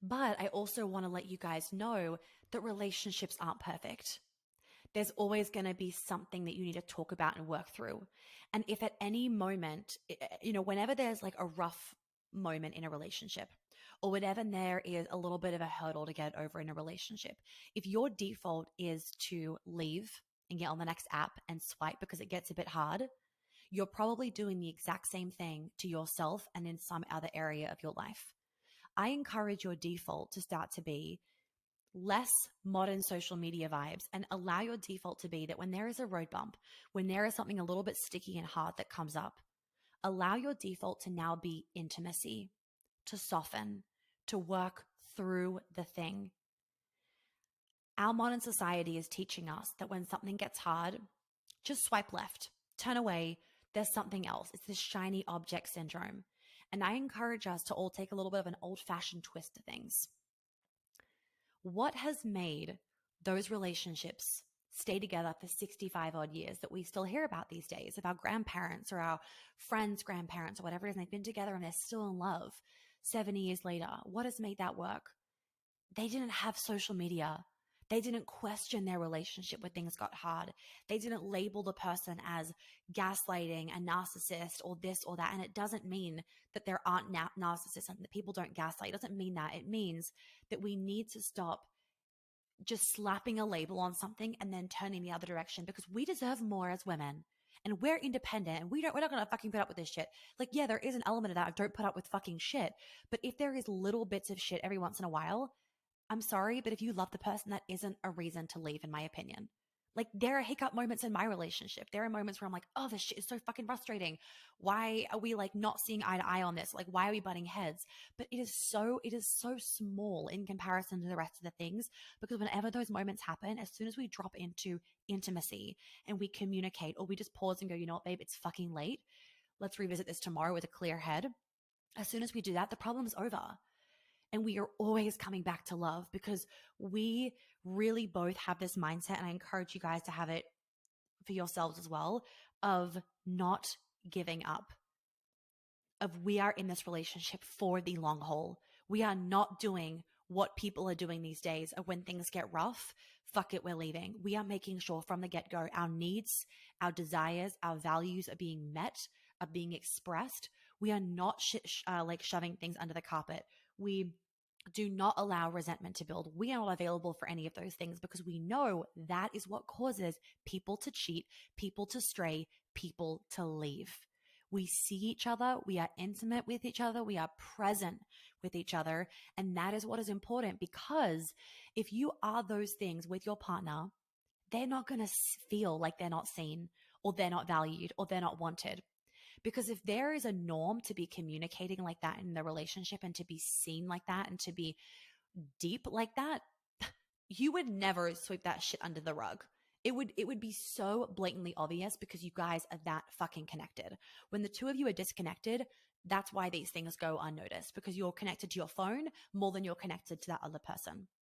But I also want to let you guys know that relationships aren't perfect. There's always going to be something that you need to talk about and work through. And if at any moment, whenever there's like a rough moment in a relationship or whenever there is a little bit of a hurdle to get over in a relationship, if your default is to leave and get on the next app and swipe because it gets a bit hard, you're probably doing the exact same thing to yourself and in some other area of your life. I encourage your default to start to be less modern social media vibes and allow your default to be that when there is a road bump, when there is something a little bit sticky and hard that comes up, allow your default to now be intimacy, to soften, to work through the thing. Our modern society is teaching us that when something gets hard, just swipe left, turn away, there's something else. It's this shiny object syndrome. And I encourage us to all take a little bit of an old-fashioned twist to things. What has made those relationships stay together for 65 odd years that we still hear about these days, of our grandparents or our friends' grandparents or whatever it is, and they've been together and they're still in love 70 years later? What has made that work? They didn't have social media. They didn't question their relationship when things got hard. They didn't label the person as gaslighting, a narcissist, or this or that. And it doesn't mean that there aren't narcissists and that people don't gaslight. It doesn't mean that. It means that we need to stop just slapping a label on something and then turning the other direction, because we deserve more as women. And we're independent and we're not going to fucking put up with this shit. Like, yeah, there is an element of that. I don't put up with fucking shit. But if there is little bits of shit every once in a while, I'm sorry, but if you love the person, that isn't a reason to leave, in my opinion. Like, there are hiccup moments in my relationship. There are moments where I'm like, oh, this shit is so fucking frustrating. Why are we like not seeing eye to eye on this? Like, why are we butting heads? But it is so small in comparison to the rest of the things, because whenever those moments happen, as soon as we drop into intimacy and we communicate, or we just pause and go, you know what, babe, it's fucking late. Let's revisit this tomorrow with a clear head. As soon as we do that, the problem's over. And we are always coming back to love, because we really both have this mindset, and I encourage you guys to have it for yourselves as well, of not giving up, of we are in this relationship for the long haul. We are not doing what people are doing these days of when things get rough, fuck it, we're leaving. We are making sure from the get-go our needs, our desires, our values are being met, are being expressed. We are not like shoving things under the carpet. We do not allow resentment to build. We are not available for any of those things, because we know that is what causes people to cheat, people to stray, people to leave. We see each other, we are intimate with each other, we are present with each other. And that is what is important, because if you are those things with your partner, they're not going to feel like they're not seen, or they're not valued, or they're not wanted. Because if there is a norm to be communicating like that in the relationship, and to be seen like that, and to be deep like that, you would never sweep that shit under the rug. It would be so blatantly obvious, because you guys are that fucking connected. When the two of you are disconnected, that's why these things go unnoticed, because you're connected to your phone more than you're connected to that other person.